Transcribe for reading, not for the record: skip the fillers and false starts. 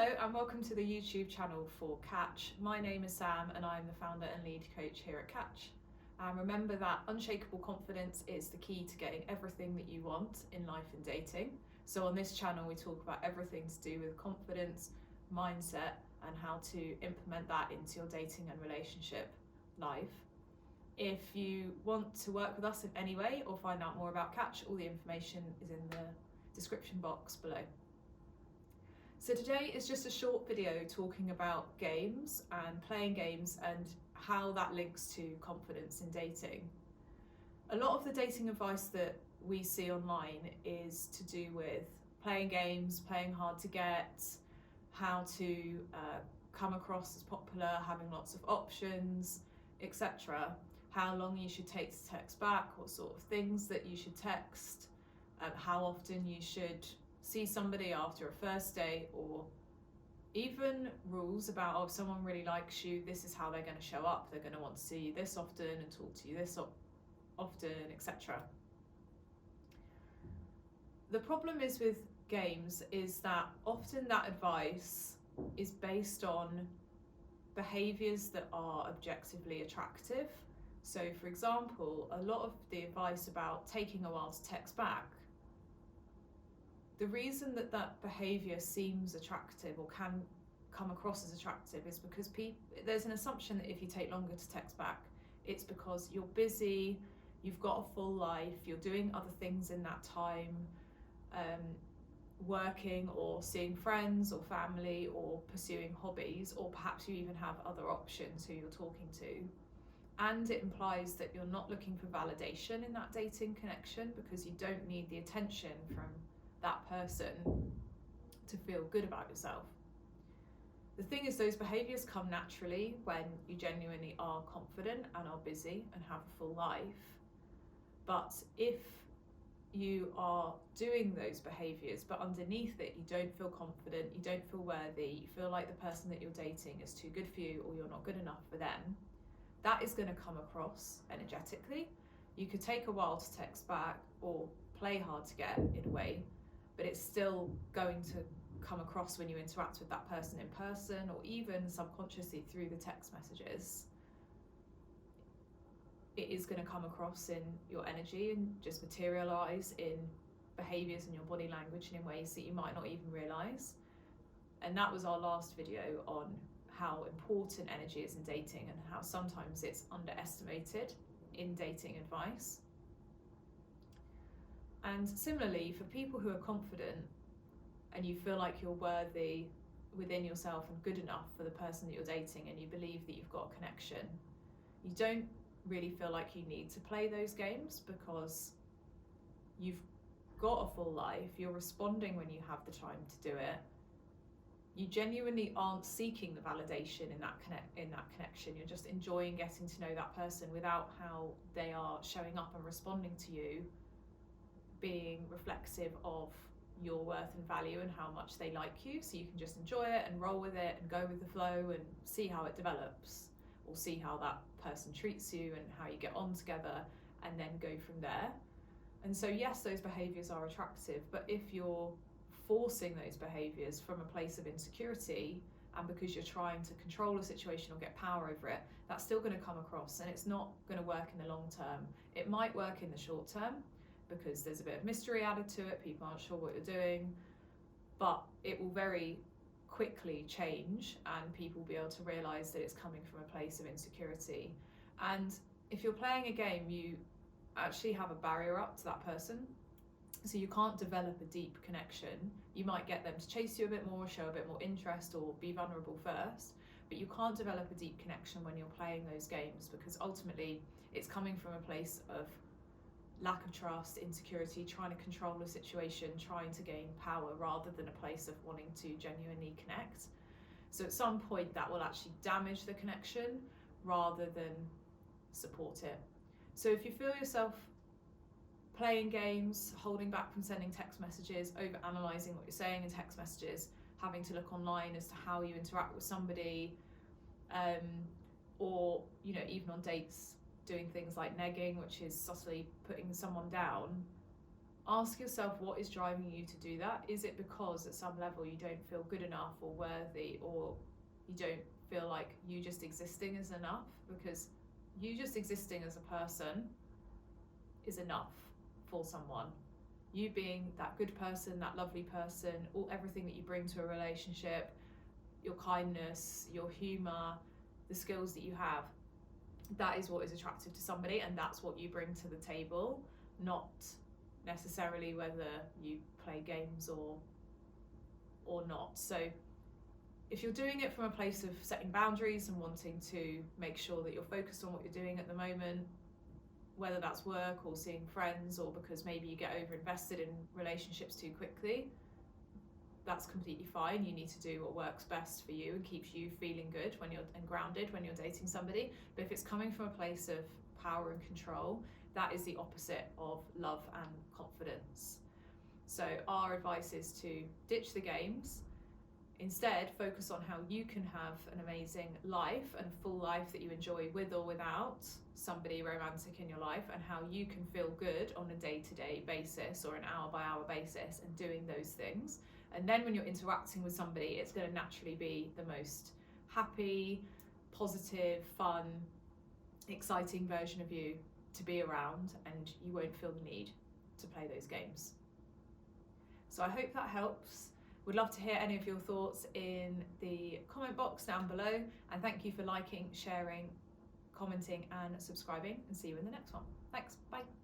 Hello and welcome to the YouTube channel for Catch. My name is Sam and I'm the founder and lead coach here at Catch. Remember that unshakable confidence is the key to getting everything that you want in life and dating. So on this channel we talk about everything to do with confidence, mindset and how to implement that into your dating and relationship life. If you want to work with us in any way or find out more about Catch, all the information is in the description box below. So today is just a short video talking about games and playing games and how that links to confidence in dating. A lot of the dating advice that we see online is to do with playing games, playing hard to get, how to come across as popular, having lots of options, etc. How long you should take to text back, what sort of things that you should text, how often you should see somebody after a first date, or even rules about if someone really likes you, this is how they're going to show up. They're going to want to see you this often and talk to you this often, etc. The problem is with games is that often that advice is based on behaviours that are objectively attractive. So for example, a lot of the advice about taking a while to text back, the reason that that behaviour seems attractive or can come across as attractive is because there's an assumption that if you take longer to text back, it's because you're busy, you've got a full life, you're doing other things in that time, working or seeing friends or family or pursuing hobbies, or perhaps you even have other options who you're talking to. And it implies that you're not looking for validation in that dating connection because you don't need the attention from that person to feel good about yourself. The thing is, those behaviours come naturally when you genuinely are confident and are busy and have a full life. But if you are doing those behaviours but underneath it you don't feel confident, you don't feel worthy, you feel like the person that you're dating is too good for you or you're not good enough for them, that is going to come across energetically. You could take a while to text back or play hard to get in a way, but it's still going to come across when you interact with that person in person or even subconsciously through the text messages. It is going to come across in your energy and just materialise in behaviours and your body language and in ways that you might not even realise. And that was our last video on how important energy is in dating and how sometimes it's underestimated in dating advice. And similarly, for people who are confident and you feel like you're worthy within yourself and good enough for the person that you're dating and you believe that you've got a connection, you don't really feel like you need to play those games because you've got a full life, you're responding when you have the time to do it. You genuinely aren't seeking the validation in that connection. You're just enjoying getting to know that person without how they are showing up and responding to you being reflexive of your worth and value and how much they like you. So you can just enjoy it and roll with it and go with the flow and see how it develops, or see how that person treats you and how you get on together, and then go from there. And so yes, those behaviours are attractive, but if you're forcing those behaviours from a place of insecurity and because you're trying to control a situation or get power over it, that's still going to come across and it's not going to work in the long term. It might work in the short term because there's a bit of mystery added to it, people aren't sure what you're doing, but it will very quickly change and people will be able to realise that it's coming from a place of insecurity. And if you're playing a game, you actually have a barrier up to that person, so you can't develop a deep connection. You might get them to chase you a bit more, show a bit more interest or be vulnerable first, but you can't develop a deep connection when you're playing those games because ultimately it's coming from a place of lack of trust, insecurity, trying to control a situation, trying to gain power rather than a place of wanting to genuinely connect. So at some point that will actually damage the connection rather than support it. So if you feel yourself playing games, holding back from sending text messages, over analysing what you're saying in text messages, having to look online as to how you interact with somebody, or even on dates doing things like negging, which is subtly putting someone down, Ask yourself, what is driving you to do that? Is it because at some level you don't feel good enough or worthy, or you don't feel like you just existing is enough? Because you just existing as a person is enough for someone. You being that good person, that lovely person, everything that you bring to a relationship, your kindness, your humour, the skills that you have, that is what is attractive to somebody, and that's what you bring to the table, not necessarily whether you play games or not. So if you're doing it from a place of setting boundaries and wanting to make sure that you're focused on what you're doing at the moment, whether that's work or seeing friends, or because maybe you get over invested in relationships too quickly, that's completely fine. You need to do what works best for you and keeps you feeling good and grounded when you're dating somebody. But if it's coming from a place of power and control, that is the opposite of love and confidence. So our advice is to ditch the games. Instead, focus on how you can have an amazing life and a full life that you enjoy with or without somebody romantic in your life, and how you can feel good on a day-to-day basis or an hour-by-hour basis and doing those things. And then when you're interacting with somebody, it's going to naturally be the most happy, positive, fun, exciting version of you to be around, and you won't feel the need to play those games. So I hope that helps. Would love to hear any of your thoughts in the comment box down below, and thank you for liking, sharing, commenting and subscribing, and see you in the next one. Thanks, bye.